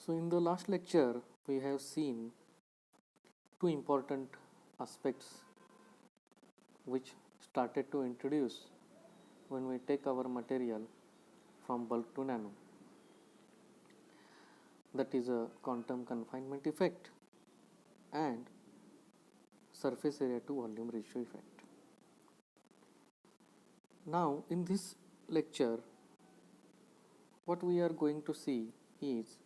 So in the last lecture, we have seen two important aspects which started to introduce when we take our material from bulk to nano. That is a quantum confinement effect and surface area to volume ratio effect. Now in this lecture, what we are going to see is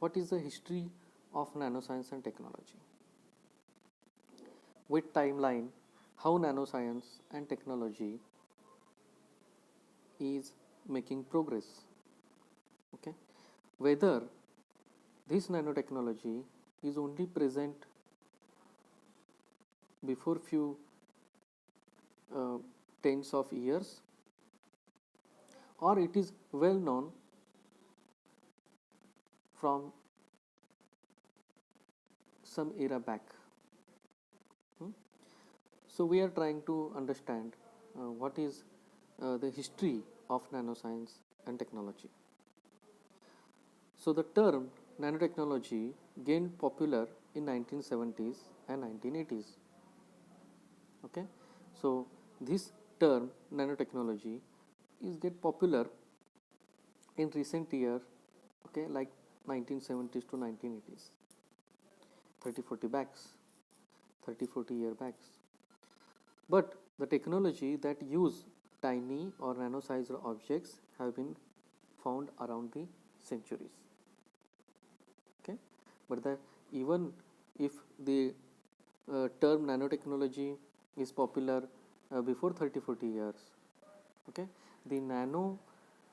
what is the history of nanoscience and technology, with timeline how nanoscience and technology is making progress. Okay, whether this nanotechnology is only present before few uh, tens of years, or it is well known from some era back. Hmm? So we are trying to understand what is the history of nanoscience and technology. So the term nanotechnology gained popular in 1970s and 1980s. Okay, so this term nanotechnology is get popular in recent year. Okay, like 1970s to 1980s, 30-40 backs, 30-40 year backs. But the technology that use tiny or nano-sized objects have been found around the centuries. Okay, but that even if the term nanotechnology is popular before 30-40 years, okay, the nano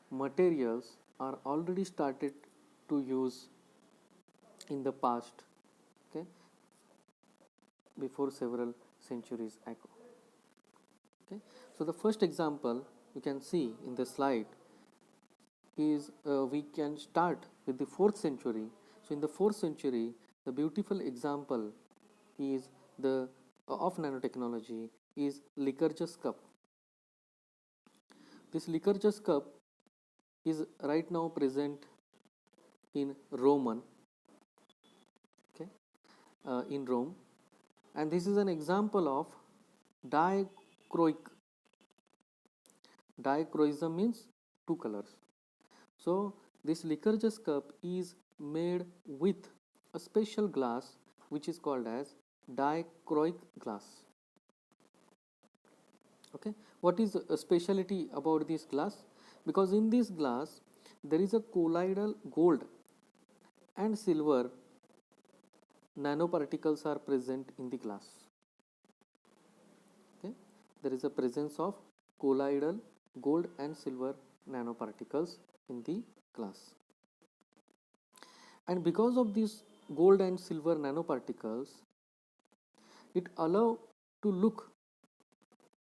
materials are already started to use in the past, okay, before several centuries ago. Okay, so the first example you can see in the slide is we can start with the 4th century. So in the 4th century, the beautiful example is the of nanotechnology is Lycurgus cup. This Lycurgus cup is right now present in Roman, okay, in Rome, and this is an example of dichroic. Dichroism means two colors. So this Lycurgus cup is made with a special glass which is called as dichroic glass. Okay, what is a speciality about this glass? Because in this glass there is a colloidal gold and silver nanoparticles are present in the glass. Okay, there is a presence of colloidal gold and silver nanoparticles in the glass, and because of these gold and silver nanoparticles, it allow to look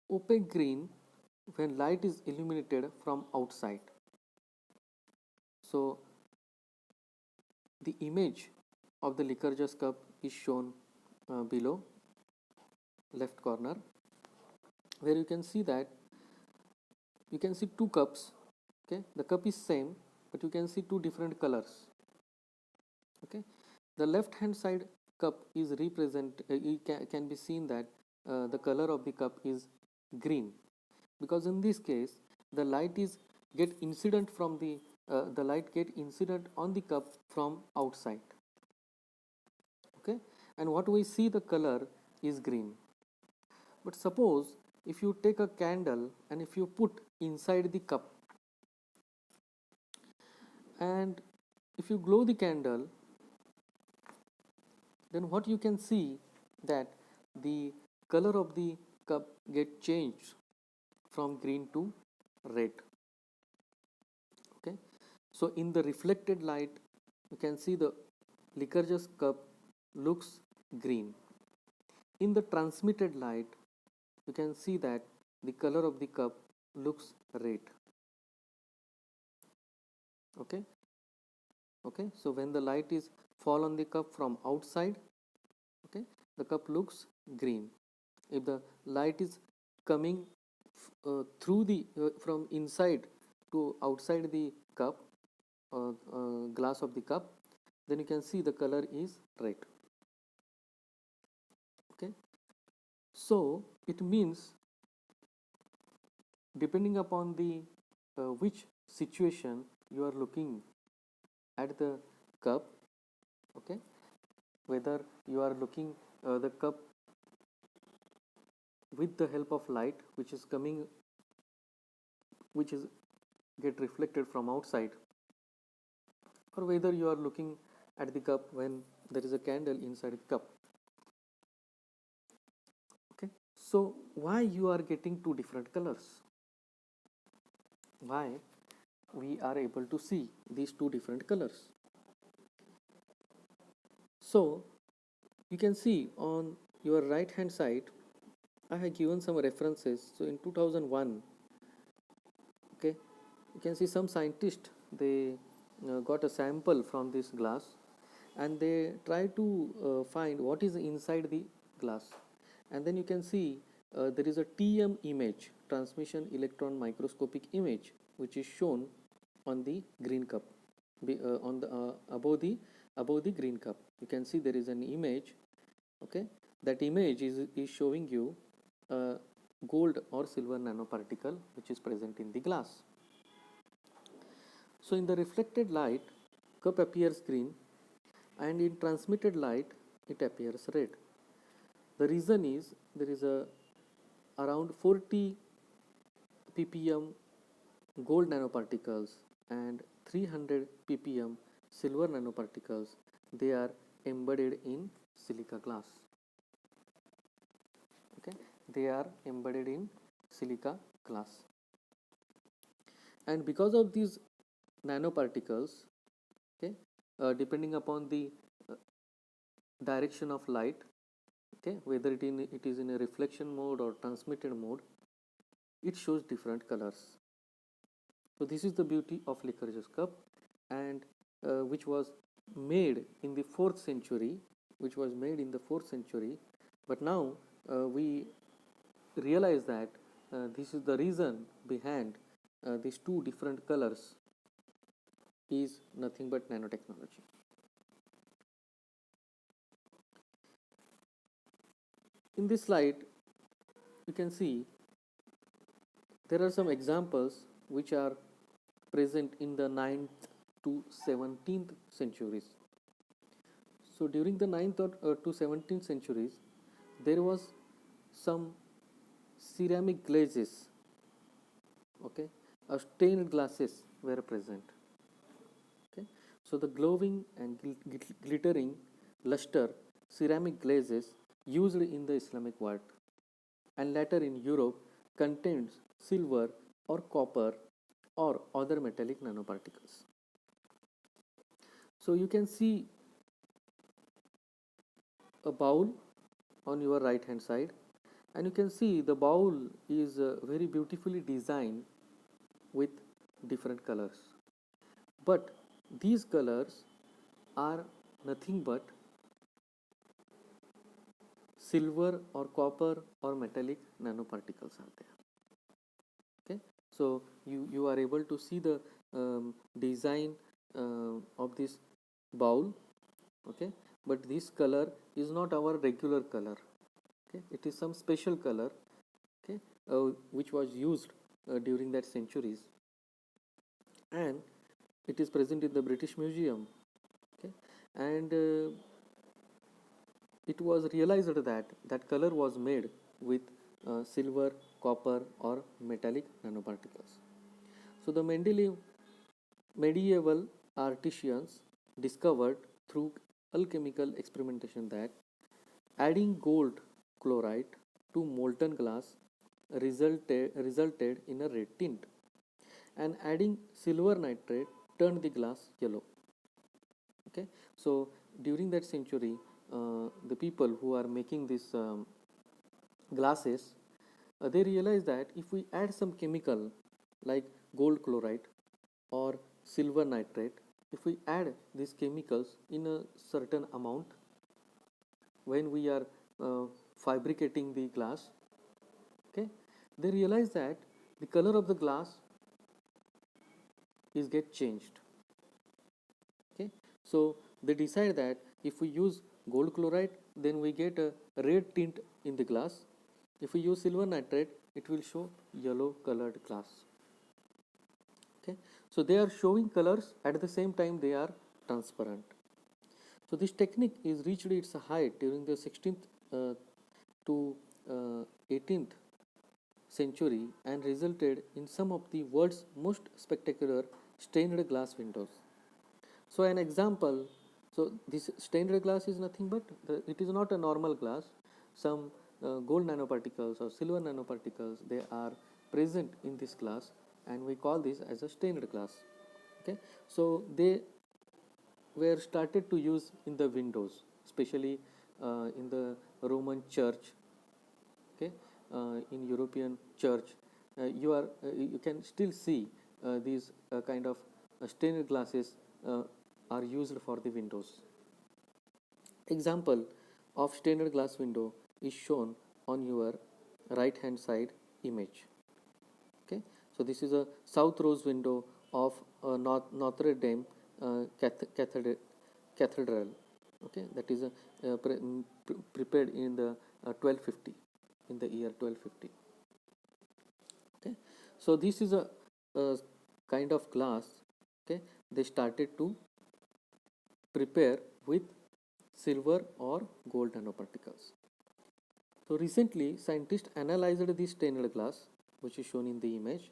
opaque green when light is illuminated from outside. So the image of the Lycurgus cup is shown below left corner, where you can see that you can see two cups. Okay, the cup is same, but you can see two different colors. Okay, the left hand side cup is represent can be seen that the color of the cup is green, because in this case the light is get incident from the light get incident on the cup from outside. Okay, and what we see the color is green. But suppose if you take a candle and if you put inside the cup, and if you glow the candle, then what you can see that the color of the cup get changed from green to red. Okay, so in the reflected light you can see the Lycurgus cup looks green. In the transmitted light you can see that the color of the cup looks red. Okay, okay, so when the light is fall on the cup from outside, okay, the cup looks green. If the light is coming through the from inside to outside the cup, glass of the cup, then you can see the color is red. Okay, so it means depending upon the which situation you are looking at the cup, okay, whether you are looking the cup with the help of light which is coming, which is get reflected from outside, or whether you are looking at the cup when there is a candle inside the cup. Okay, so why you are getting two different colors? Why we are able to see these two different colors? So you can see on your right hand side I have given some references. So in 2001, okay, you can see some scientists, they got a sample from this glass and they try to find what is inside the glass, and then you can see there is a TM image, transmission electron microscopic image, which is shown on the green cup, on the above the green cup. You can see there is an image. Okay, that image is showing you a gold or silver nanoparticle which is present in the glass. So in the reflected light, cup appears green, and in transmitted light it appears red. The reason is there is a around 40 ppm gold nanoparticles and 300 ppm silver nanoparticles, they are embedded in silica glass. Okay, they are embedded in silica glass, and because of these nanoparticles, okay, depending upon the uh, direction of light, okay, whether it is in a reflection mode or transmitted mode, it shows different colors. So this is the beauty of Lycurgus cup, and which was made in the 4th century, but now we realize that this is the reason behind these two different colors is nothing but nanotechnology. In this slide, you can see there are some examples which are present in the 9th to 17th centuries. So during the 9th to 17th centuries, there was some ceramic glazes, okay, stained glasses were present. Okay, so the glowing and glittering luster ceramic glazes used in the Islamic world and later in Europe contains silver or copper or other metallic nanoparticles. So you can see a bowl on your right hand side, and you can see the bowl is very beautifully designed with different colors, but these colors are nothing but silver or copper or metallic nanoparticles are there. Okay, so you are able to see the design of this bowl. Okay, but this color is not our regular color. Okay, it is some special color, okay, which was used during that centuries, and it is present in the British Museum. Okay, and it was realized that that color was made with silver, copper or metallic nanoparticles. So the medieval artisans discovered through alchemical experimentation that adding gold chloride to molten glass resulted in a red tint, and adding silver nitrate turned the glass yellow. Okay, so during that century, the people who are making these glasses, they realize that if we add some chemical like gold chloride or silver nitrate, if we add these chemicals in a certain amount when we are fabricating the glass, okay, they realize that the color of the glass is get changed. Okay, So they decide that if we use gold chloride, then we get a red tint in the glass. If we use silver nitrate, it will show yellow colored glass. Okay, so they are showing colors at the same time they are transparent. So this technique is reached its height during the 16th to 18th century and resulted in some of the world's most spectacular stained glass windows. So an example, so this stained glass is nothing but it is not a normal glass. Some gold nanoparticles or silver nanoparticles, they are present in this glass, and we call this as a stained glass. Okay, so they were started to use in the windows, especially in the Roman church. Okay, in European church, you can still see these kind of stained glasses are used for the windows. Example of stained glass window is shown on your right hand side image. Okay, so this is a south rose window of Notre Dame cathedral. Okay, that is prepared in the 1250, in the year 1250. Okay, so this is a kind of glass. Okay, they started to prepare with silver or gold nanoparticles. So recently, scientists analyzed this stained glass, which is shown in the image,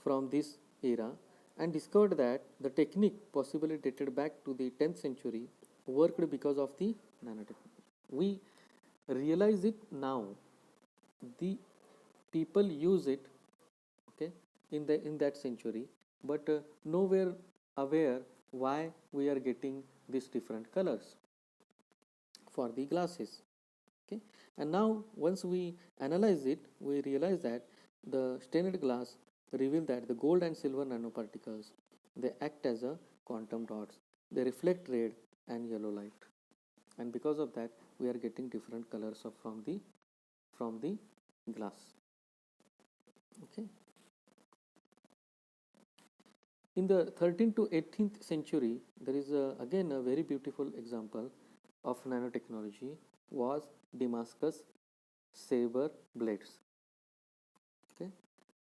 from this era, and discovered that the technique, possibly dated back to the 10th century, worked because of the nanotechnology. We realize it now. The people use it, okay, in that century, but nowhere aware why we are getting these different colors for the glasses. Okay, and now once we analyze it, we realize that the stained glass reveal that the gold and silver nanoparticles, they act as a quantum dots. They reflect red and yellow light, and because of that we are getting different colors from the glass. Okay, in the 13th to 18th century, there is again a very beautiful example of nanotechnology was Damascus saber blades. Okay,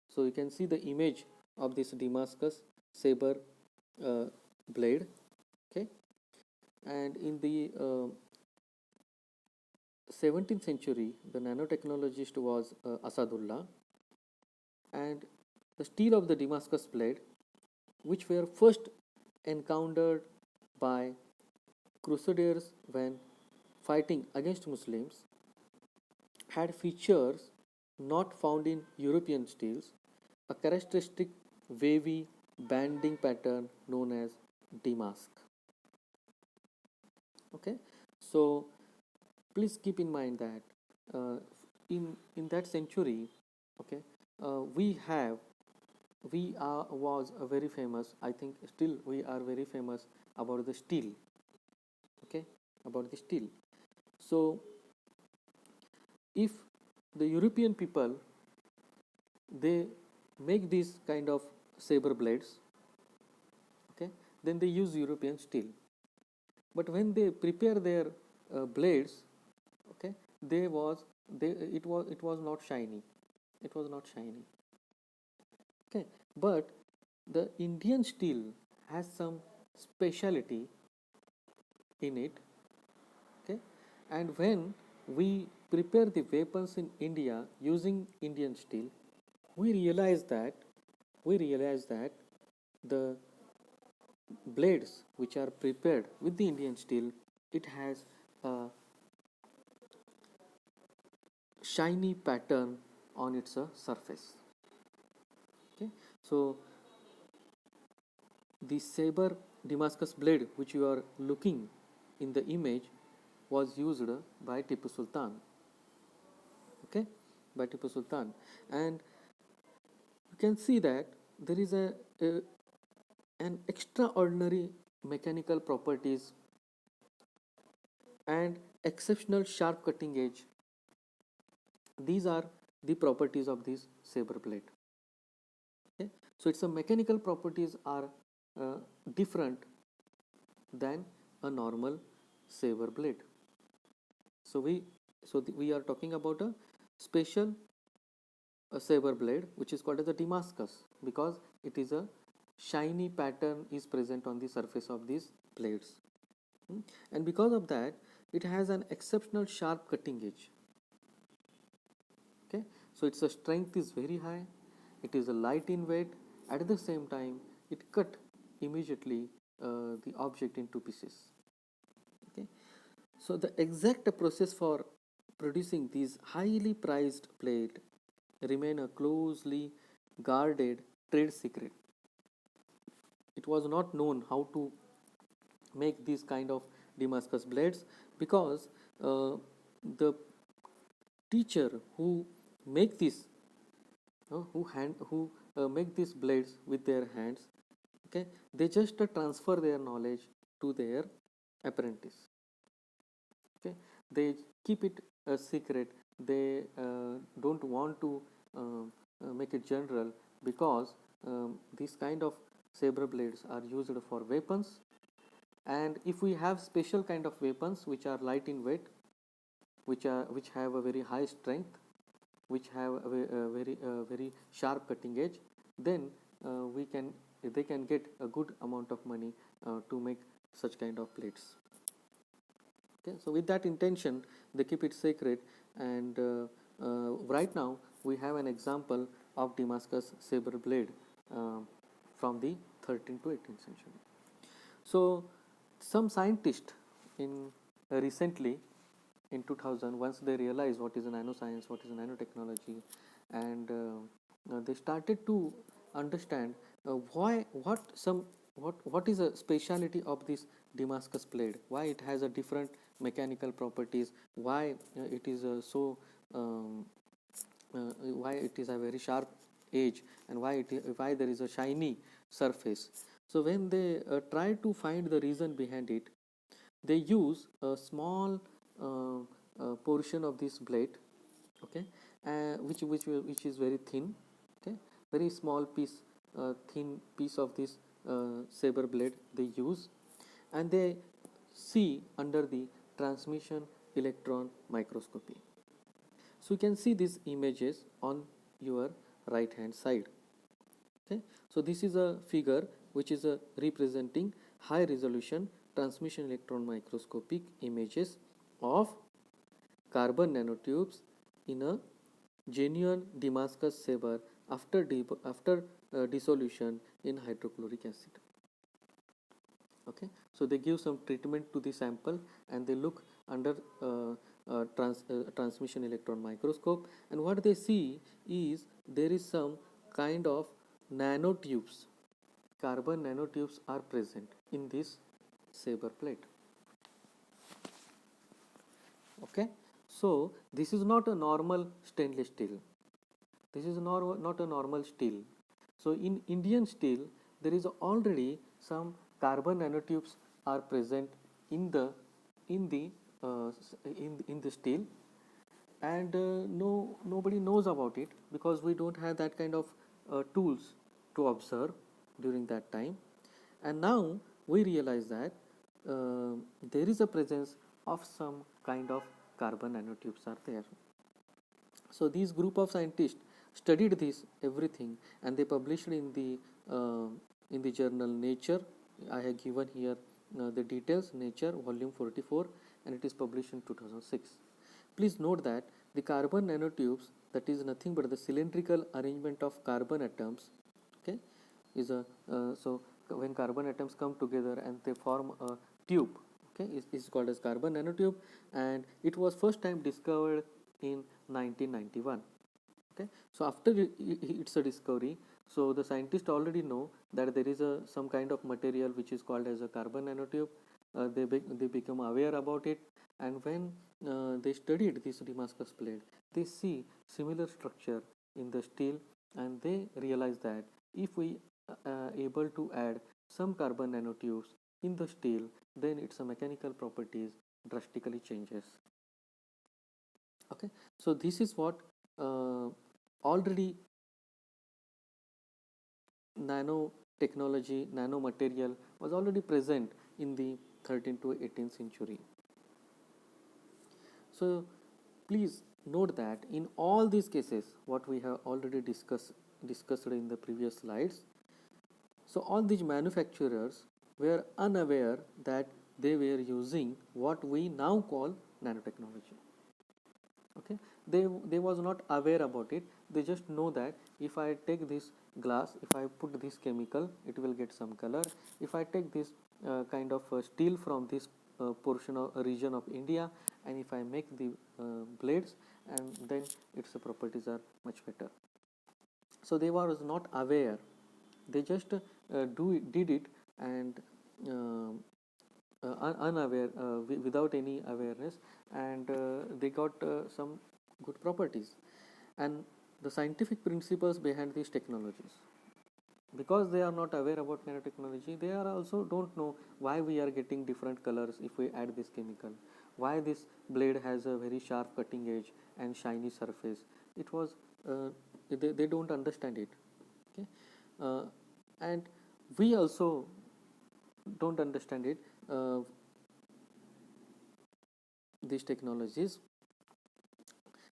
so you can see the image of this Damascus saber uh, blade. Okay, and in the 17th century, the nanotechnologist was Asadullah, and the steel of the Damascus blade, which were first encountered by crusaders when fighting against Muslims, had features not found in European steels, a characteristic wavy banding pattern known as damask. Okay, so please keep in mind that in that century, okay, we have we are was a very famous. I think still we are very famous about the steel. Okay, about the steel. So if the European people, they make these kind of saber blades, okay, then they use European steel. But when they prepare their blades, okay, it was not shiny. It was not shiny. Okay, but the Indian steel has some speciality in it. Okay, and when we prepare the weapons in India using Indian steel, we realize that the blades which are prepared with the Indian steel, it has a shiny pattern on its surface. Okay, so the saber Damascus blade which you are looking in the image was used by Tipu Sultan. Okay, by Tipu Sultan, and you can see that there is an extraordinary mechanical properties and exceptional sharp cutting edge. These are the properties of this saber blade. Okay, so its mechanical properties are different than a normal saber blade. So we are talking about a special saber blade which is called as a Damascus, because it is a shiny pattern is present on the surface of these blades. And because of that, it has an exceptional sharp cutting edge. Okay, so its strength is very high, it is a light in weight, at the same time it cut immediately the object into pieces. Okay, so the exact process for producing these highly prized blade remain a closely guarded trade secret. It was not known how to make these kind of Damascus blades, because the teacher who make this who make these blades with their hands, okay, they just transfer their knowledge to their apprentice. Okay, they keep it a secret, they don't want to make it general, because these kind of saber blades are used for weapons, and if we have special kind of weapons which are light in weight, which have a very high strength, which have a very sharp cutting edge, then we can they can get a good amount of money to make such kind of plates. Okay, so with that intention they keep it sacred, and right now we have an example of Damascus saber blade uh, from the 13th to 18th century. So some scientists in recently in 2000, once they realized what is a nanoscience, what is a nanotechnology, and they started to understand why what is a speciality of this Damascus blade, why it has a different mechanical properties, why it is um, why it is a very sharp edge, and why there is a shiny surface. So when they try to find the reason behind it, they use a small portion of this blade, okay, which is very thin, okay, very small piece, thin piece of this saber blade they use, and they see under the transmission electron microscopy. So you can see these images on your right hand side. Okay, so this is a figure which is a representing high resolution transmission electron microscopic images of carbon nanotubes in a genuine Damascus saber after dissolution in hydrochloric acid. Okay, so they give some treatment to the sample, and they look under transmission electron microscope, and what they see is there is some kind of nanotubes, carbon nanotubes are present in this saber plate. Okay, so this is not a normal stainless steel, this is not a normal steel. So in Indian steel there is already some carbon nanotubes are present in the in the in the steel, and nobody knows about it, because we don't have that kind of tools to observe during that time. And now we realize that there is a presence of some kind of carbon nanotubes are there. So these group of scientists studied this everything, and they published in the journal Nature. I have given here the details, Nature volume 44, and it is published in 2006. Please note that the carbon nanotubes, that is nothing but the cylindrical arrangement of carbon atoms, okay, is a so when carbon atoms come together and they form a tube, okay, is called as carbon nanotube, and it was first time discovered in 1991. Okay, so after it's a discovery, so the scientists already know that there is a some kind of material which is called as a carbon nanotube. They become aware about it, and when they studied this Damascus blade, they see similar structure in the steel, and they realize that if we able to add some carbon nanotubes in the steel, then its mechanical properties drastically changes. Okay, so this is what already nano technology, nanomaterial was already present in the 13th to 18th century. So please note that in all these cases, what we have already discussed in the previous slides, so all these manufacturers were unaware that they were using what we now call nanotechnology. Okay, they was not aware about it. They just know that if I take this glass, if I put this chemical, it will get some color. If I take this kind of steel from this portion of region of India, and if I make the blades, and then its properties are much better. So they was not aware. They just did it, and unaware, without any awareness, and they got some good properties. And the scientific principles behind these technologies, because they are not aware about nanotechnology, they are also don't know why we are getting different colors if we add this chemical, why this blade has a very sharp cutting edge and shiny surface. It was they don't understand it. Okay, and we also don't understand it, these technologies,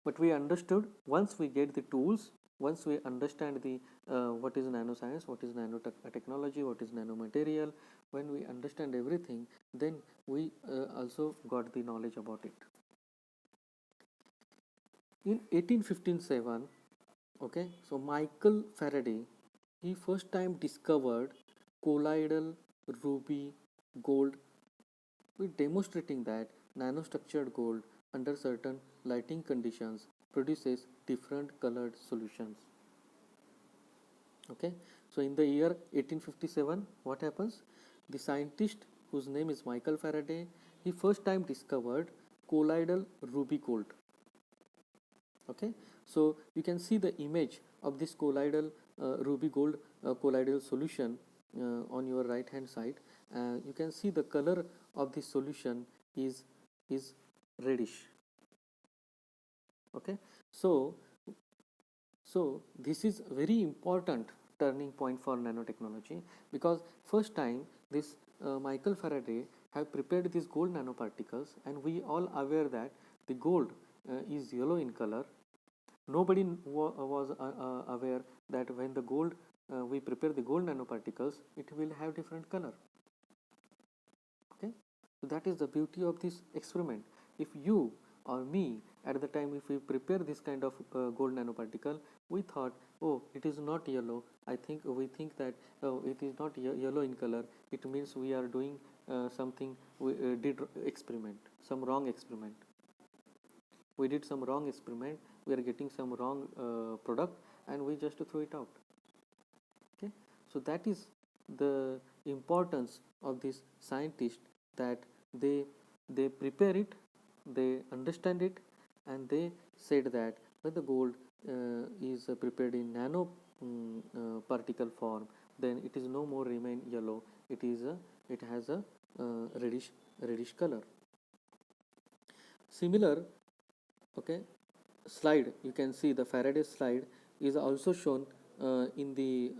but we understood once we get the tools, once we understand the what is nanoscience, what is nanotechnology, what is nanomaterial. When we understand everything, then we also got the knowledge about it. In 1857, okay, so Michael Faraday, he first time discovered colloidal ruby gold, with demonstrating that nanostructured gold under certain lighting conditions produces different colored solutions. Okay, so in the year 1857, what happens? The scientist whose name is Michael Faraday, he first time discovered colloidal ruby gold. Okay, so you can see the image of this colloidal ruby gold colloidal solution on your right hand side. You can see the color of this solution is reddish. Okay, so this is very important turning point for nanotechnology, because first time this Michael Faraday have prepared these gold nanoparticles, and we all aware that the gold is yellow in color. Nobody was aware that when the gold we prepare the gold nanoparticles, it will have different color. Okay, so that is the beauty of this experiment. If you or me at the time, if we prepare this kind of gold nanoparticle, we thought, oh, it is not yellow. We think that it is not yellow in color. It means we are doing something, we did experiment, some wrong experiment. We did some wrong experiment, we are getting some wrong product, and we just throw it out. Okay, so that is the importance of this scientist, that they prepare it, they understand it, and they said that when the gold is prepared in nano particle form, then it is no more remain yellow. It has a reddish color. Similar, okay, slide, you can see the Faraday slide is also shown in the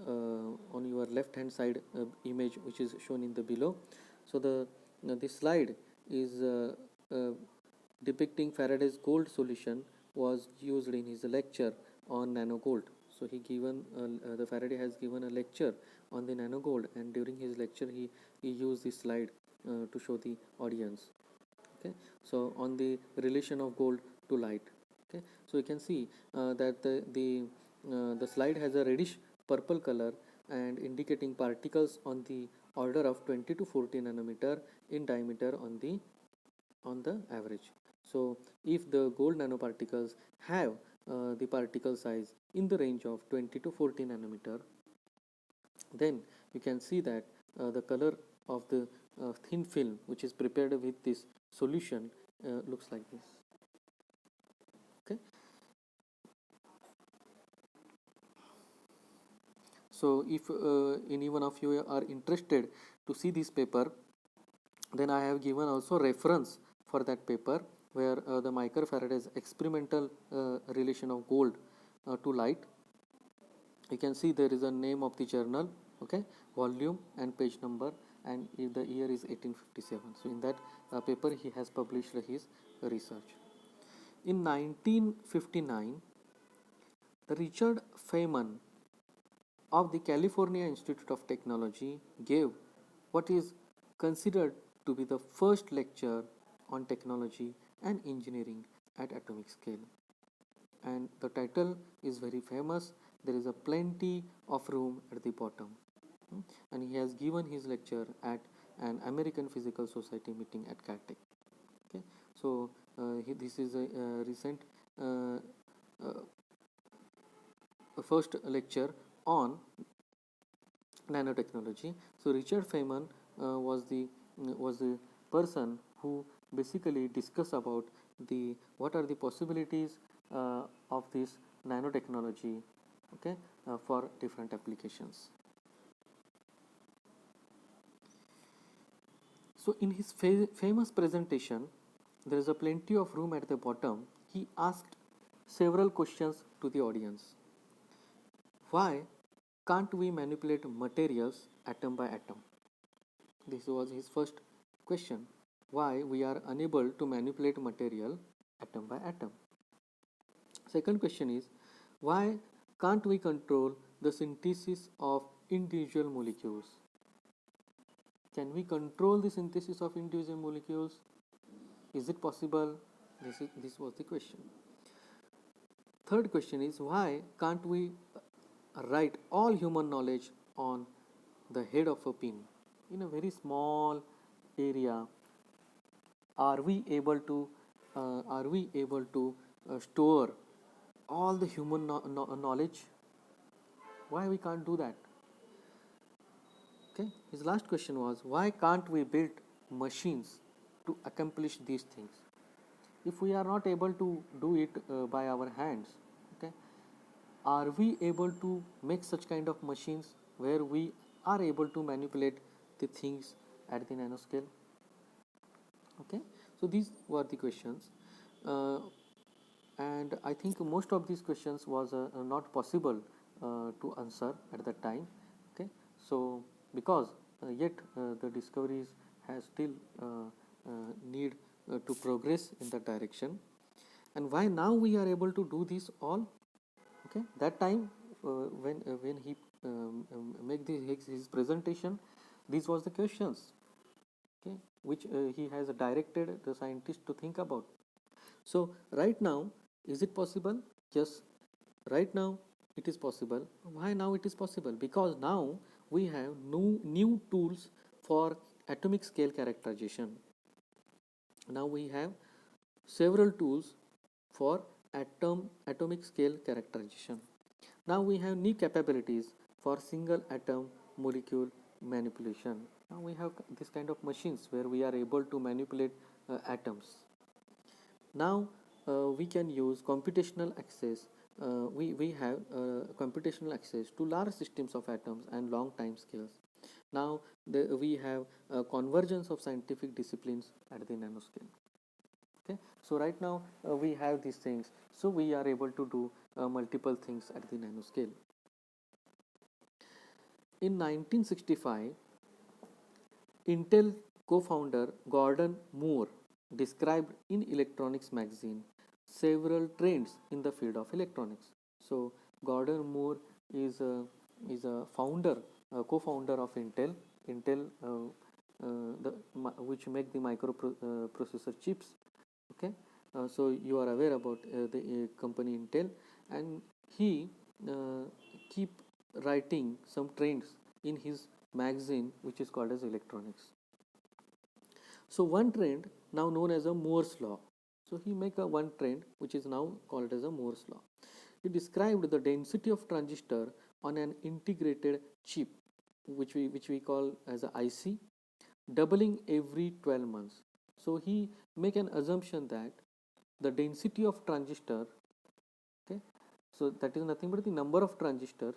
on your left hand side image, which is shown in the below. So the slide is depicting Faraday's gold solution was used in his lecture on nano gold. So the Faraday has given a lecture on the nano gold, and during his lecture he used this slide to show the audience. Okay, so on the relation of gold to light. Okay, so you can see that the slide has a reddish purple color and indicating particles on the order of 20 to 40 nanometer in diameter on the average. So if the gold nanoparticles have the particle size in the range of 20 to 40 nanometer, then you can see that the color of the thin film which is prepared with this solution looks like this. Okay, so if any one of you are interested to see this paper, then I have given also reference for that paper, where the Michael Faraday's experimental relation of gold to light. You can see there is a name of the journal, okay, volume and page number, and if the year is 1857. So in that paper he has published his research. In 1959, Richard Feynman of the California Institute of Technology gave what is considered to be the first lecture on technology and engineering at atomic scale. And the title is very famous. There is a plenty of room at the bottom. And he has given his lecture at an American Physical Society meeting at Caltech. Okay, so this is a recent uh, first lecture on nanotechnology. So Richard Feynman was the person who basically discussed about the what are the possibilities of this nanotechnology, okay, for different applications. So in his famous presentation, there is a plenty of room at the bottom. He asked several questions to the audience. Why can't we manipulate materials atom by atom? This was his first question. Why we are unable to manipulate material atom by atom? Second question is, why can't we control the synthesis of individual molecules? Can we control the synthesis of individual molecules? Is it possible? This was the question. Third question is, why can't we write all human knowledge on the head of a pin? In a very small area, are we able to store all the human knowledge? Why we can't do that? Okay, his last question was, why can't we build machines to accomplish these things? If we are not able to do it by our hands, okay, are we able to make such kind of machines where we are able to manipulate the things at the nanoscale? Okay, so these were the questions, and I think most of these questions was not possible to answer at that time. Okay, so because yet the discoveries has still need to progress in that direction. And why now we are able to do this all? Okay, that time when he make his presentation, these was the questions, okay, which he has directed the scientists to think about. So right now, is it possible? Yes, right now it is possible. Why now it is possible? Because now we have new tools for atomic scale characterization. Now we have several tools for atomic scale characterization. Now we have new capabilities for single atom molecule manipulation. Now we have this kind of machines where we are able to manipulate atoms. Now we can use computational access. We have computational access to large systems of atoms and long time scales. Now we have convergence of scientific disciplines at the nanoscale. Okay, so right now we have these things, so we are able to do multiple things at the nanoscale. In 1965, Intel co-founder Gordon Moore described in Electronics magazine several trends in the field of electronics. So Gordon Moore is a founder, co-founder of Intel. Intel, which make the microprocessor chips. Okay, so you are aware about the company Intel, and he keep writing some trends in his magazine, which is called as Electronics. So one trend now known as a Moore's law. So he make a one trend which is now called as a Moore's law. He described the density of transistor on an integrated chip, which we call as a IC, doubling every 12 months. So he make an assumption that the density of transistor, okay, so that is nothing but the number of transistors,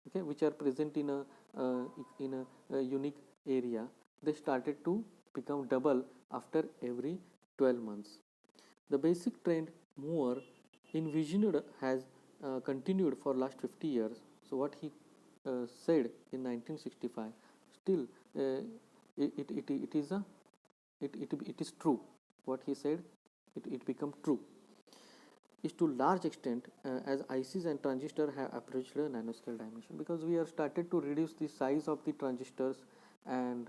okay, which are present in a unique area, they started to become double after every 12 months. The basic trend Moore envisioned has continued for last 50 years. So what he said in 1965, still it is a it is true. What he said, it become true, is to large extent as ICs and transistor have approached the nanoscale dimension, because we have started to reduce the size of the transistors and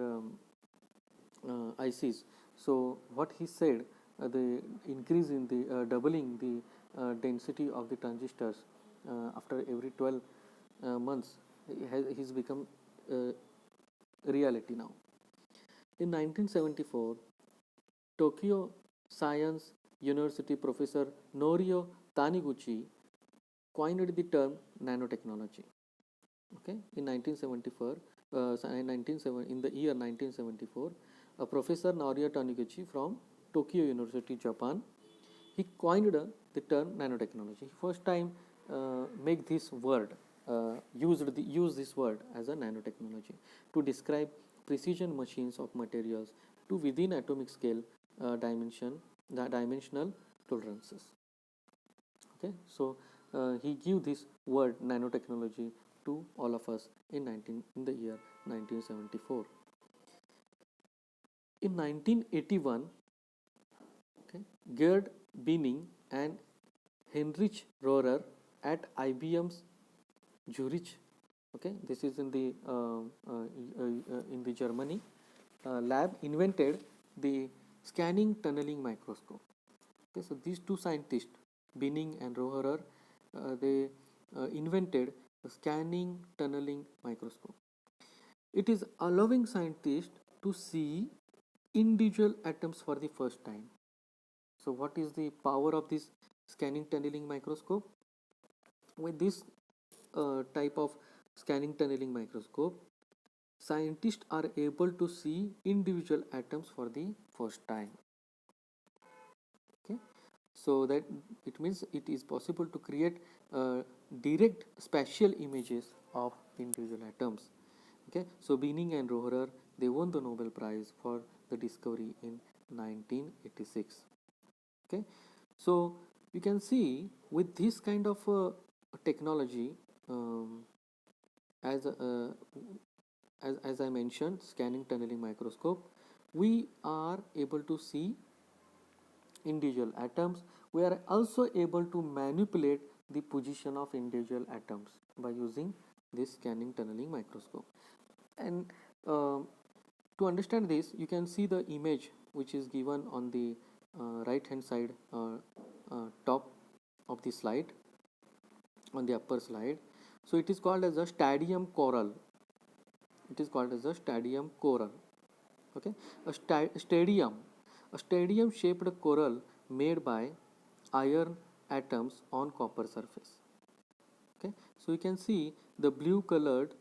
ICs. So what he said, the increase in the doubling the density of the transistors after every 12 months has become reality now. In 1974, Tokyo Science University professor Norio Taniguchi coined the term nanotechnology. Okay, in 1974, in the year 1974, a professor Norio Taniguchi from Tokyo University, Japan, he coined the term nanotechnology. He first time make this word use this word as a nanotechnology to describe precision machines of materials to within atomic scale dimensional tolerances. Okay, so he gave this word nanotechnology to all of us in the year 1974. In 1981, okay, Gerd Binning and Heinrich Rohrer at IBM's Zurich, okay, this is in the Germany lab, invented the scanning tunneling microscope. Okay, so these two scientists, Binning and Rohrer, they invented the scanning tunneling microscope. It is allowing scientists to see individual atoms for the first time. So what is the power of this scanning tunneling microscope? With this type of scanning tunneling microscope, scientists are able to see individual atoms for the first time. Okay, so that it means it is possible to create direct spatial images of individual atoms. Okay, so Binning and Rohrer, they won the Nobel Prize for the discovery in 1986. Okay, so you can see with this kind of technology, as I mentioned, scanning tunneling microscope, we are able to see individual atoms. We are also able to manipulate the position of individual atoms by using this scanning tunneling microscope. And to understand this, you can see the image which is given on the right hand side top of the slide, on the upper slide. So it is called as a stadium coral. It is called as a stadium coral. Okay, a stadium shaped coral made by iron atoms on copper surface. Okay, so you can see the blue colored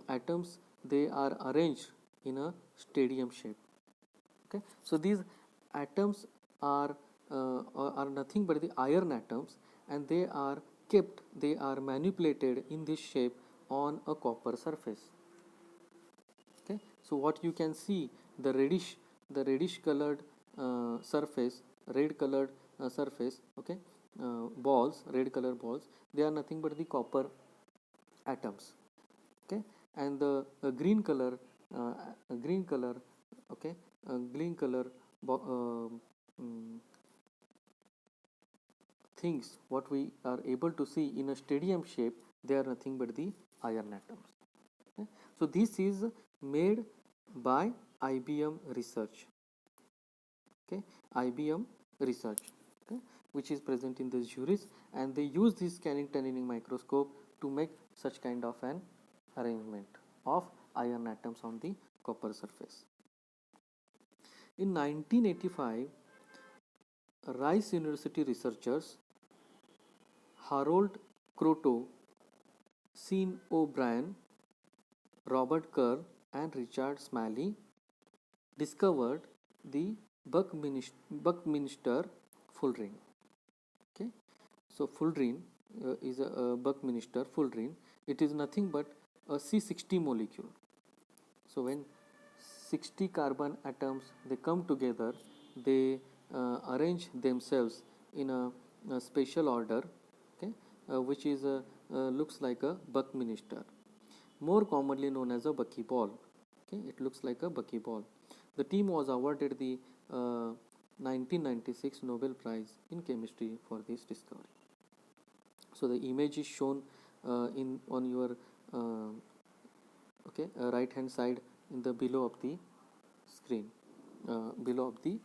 atoms, they are arranged in a stadium shape. Okay, so these atoms are nothing but the iron atoms, and they are manipulated in this shape on a copper surface. Okay, so what you can see, the reddish colored surface, red colored surface, okay, red color balls, they are nothing but the copper atoms. Okay, and the green color, okay, green color things what we are able to see in a stadium shape, they are nothing but the iron atoms. Okay, so this is made by IBM research. Okay, IBM research, okay, which is present in the Zurich, and they use this scanning tunneling microscope to make such kind of an arrangement of iron atoms on the copper surface. In 1985, Rice University researchers Harold Kroto, Sean O'Brien, Robert Kerr, and Richard Smalley discovered the Buckminster fullerene. Okay, so fullerene is a Buckminster fullerene. It is nothing but a C60 molecule. So when 60 carbon atoms, they come together, they arrange themselves in a special order, okay, which is looks like a buckminster, more commonly known as a buckyball. Okay, it looks like a buckyball. The team was awarded the 1996 Nobel Prize in Chemistry for this discovery. So the image is shown in on your uh, right hand side in the below of the screen, below of the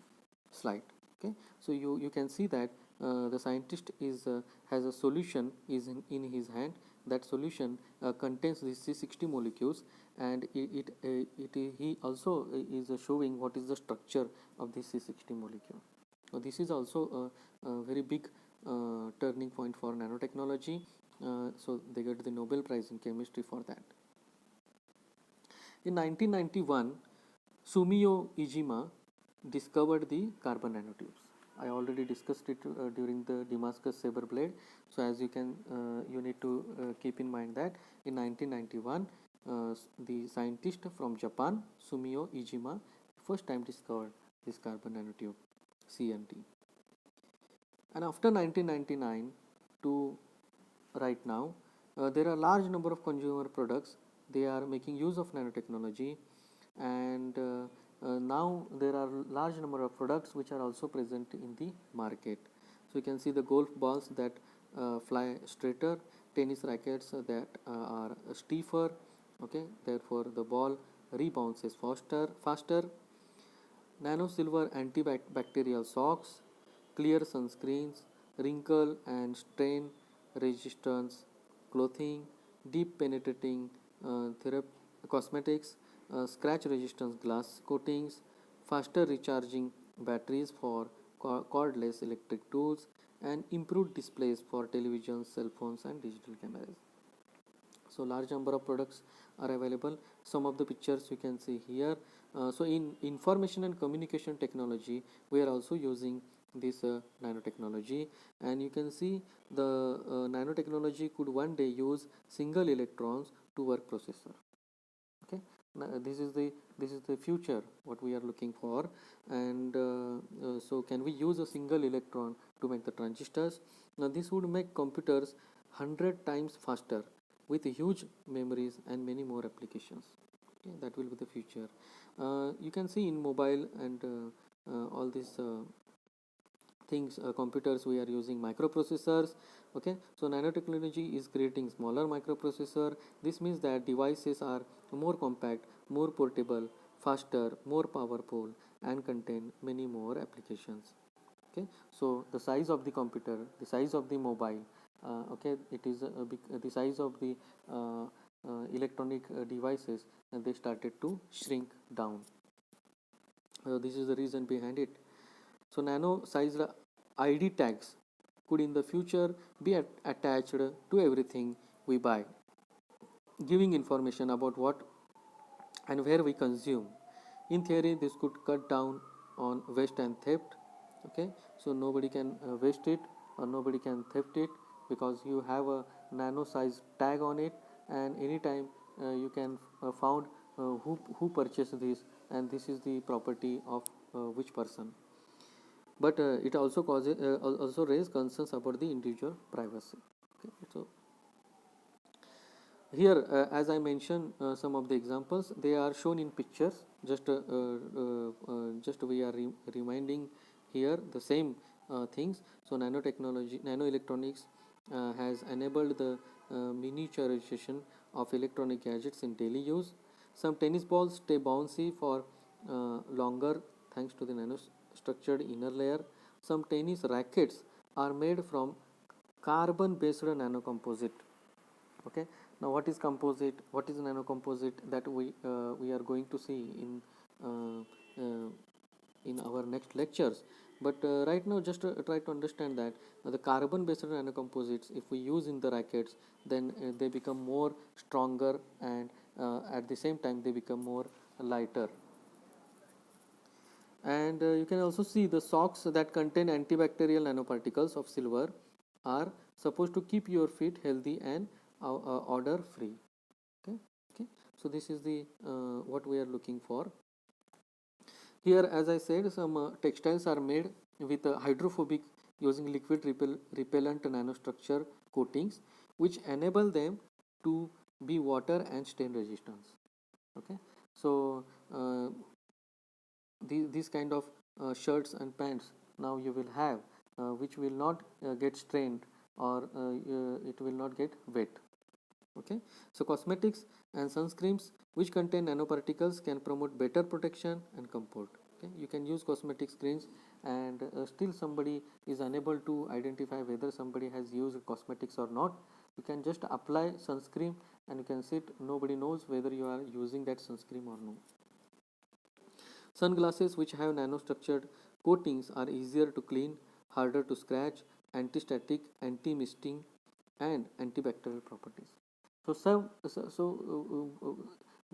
slide. Okay, so you can see that the scientist is has a solution is in his hand. That solution contains the C60 molecules, and he also is showing what is the structure of this C60 molecule. So this is also a very big turning point for nanotechnology. So they get the Nobel Prize in chemistry for that. In 1991, Sumio Ijima discovered the carbon nanotubes. I already discussed it during the Damascus saber blade. So as you need to keep in mind that in 1991, the scientist from Japan, Sumio Ijima, first time discovered this carbon nanotube, CNT. And after 1999 to right now, there are large number of consumer products. They are making use of nanotechnology, and now there are large number of products which are also present in the market. So you can see the golf balls that fly straighter, tennis rackets that are stiffer. Okay, therefore the ball rebounds faster. Nano silver antibacterial socks, clear sunscreens, wrinkle and stain resistance clothing, deep penetrating cosmetics, scratch resistance glass coatings, faster recharging batteries for cordless electric tools, and improved displays for televisions, cell phones, and digital cameras. So large number of products are available. Some of the pictures you can see here. So in information and communication technology, we are also using this nanotechnology, and you can see the nanotechnology could one day use single electrons to work processor. Okay, now, this is the future what we are looking for. And so can we use a single electron to make the transistors? Now this would make computers 100 times faster with huge memories and many more applications. Okay, that will be the future. You can see in mobile and all these things, computers, we are using microprocessors. Okay, so nanotechnology is creating smaller microprocessor. This means that devices are more compact, more portable, faster, more powerful, and contain many more applications. Okay, so the size of the computer, the size of the mobile, okay, it is a big, the size of the electronic devices, and they started to shrink down. This is the reason behind it. So nano sized ID tags could in the future be attached to everything we buy, giving information about what and where we consume. In theory, this could cut down on waste and theft. Okay, so nobody can waste it or nobody can theft it, because you have a nano size tag on it, and anytime you can found who purchased this, and this is the property of which person. But it also causes also raise concerns about the individual privacy. Okay, so here, as I mentioned, some of the examples they are shown in pictures. Just we are reminding here the same things. So nanotechnology, nanoelectronics has enabled the miniaturization of electronic gadgets in daily use. Some tennis balls stay bouncy for longer thanks to the nanostructured inner layer. Some tennis rackets are made from carbon-based nanocomposite. Okay, now what is composite, what is nanocomposite, that we are going to see uh, uh, in our next lectures. But right now just try to understand that the carbon based nanocomposites, if we use in the rackets, then they become more stronger, and at the same time they become more lighter. And you can also see the socks that contain antibacterial nanoparticles of silver are supposed to keep your feet healthy and odor free. Okay, okay, so this is the what we are looking for. Here, as I said, some textiles are made with hydrophobic using liquid repellent nanostructure coatings. which enable them to be water and stain resistance. Okay, so these kind of shirts and pants now you will have, which will not get strained, or it will not get wet. Okay, so cosmetics and sunscreens which contain nanoparticles can promote better protection and comfort. Okay, you can use cosmetic screens, and still somebody is unable to identify whether somebody has used cosmetics or not. You can just apply sunscreen and you can sit, nobody knows whether you are using that sunscreen or no. Sunglasses which have nanostructured coatings are easier to clean, harder to scratch, anti-static, anti-misting, and antibacterial properties.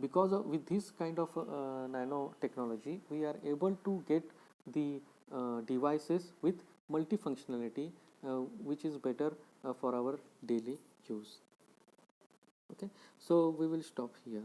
Because of with this kind of nanotechnology, we are able to get the devices with multifunctionality, which is better for our daily use. Okay, so we will stop here.